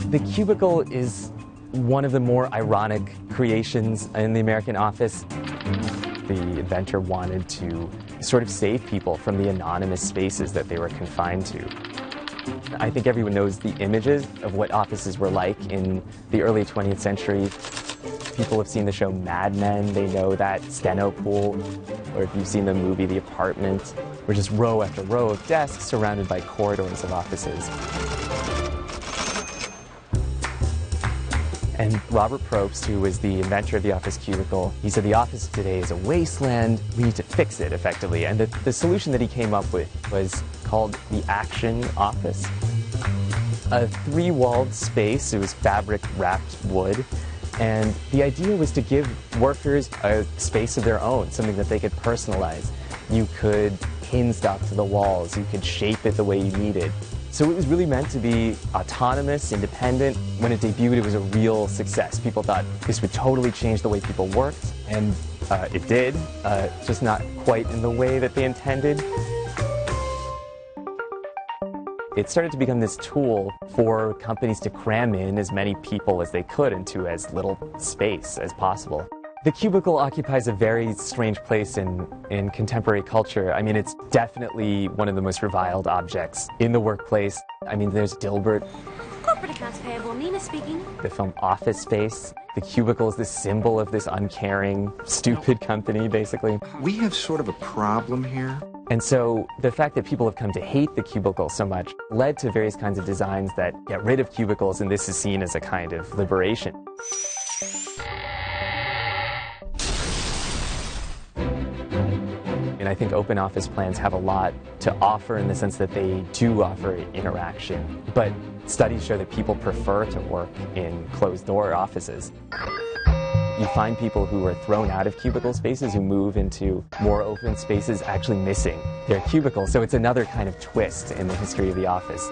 The cubicle is one of the more ironic creations in the American office. The inventor wanted to sort of save people from the anonymous spaces that they were confined to. I think everyone knows the images of what offices were like in the early 20th century. People have seen the show Mad Men. They know that steno pool, or if you've seen the movie The Apartment, where just row after row of desks surrounded by corridors of offices. And Robert Probst, who was the inventor of the office cubicle, he said the office today is a wasteland. We need to fix it effectively. And the solution that he came up with was called the Action Office. A three-walled space. It was fabric-wrapped wood. And the idea was to give workers a space of their own, something that they could personalize. You could pin stuff to the walls. You could shape it the way you needed. So it was really meant to be autonomous, independent. When it debuted, it was a real success. People thought this would totally change the way people worked, and it did, just not quite in the way that they intended. It started to become this tool for companies to cram in as many people as they could into as little space as possible. The cubicle occupies a very strange place in contemporary culture. I mean, it's definitely one of the most reviled objects in the workplace. I mean, there's Dilbert. Corporate accounts payable, Nina speaking. The film Office Space. The cubicle is the symbol of this uncaring, stupid company, basically. We have sort of a problem here. And so the fact that people have come to hate the cubicle so much led to various kinds of designs that get rid of cubicles, and this is seen as a kind of liberation. And I think open office plans have a lot to offer in the sense that they do offer interaction. But studies show that people prefer to work in closed-door offices. You find people who are thrown out of cubicle spaces who move into more open spaces actually missing their cubicles. So it's another kind of twist in the history of the office.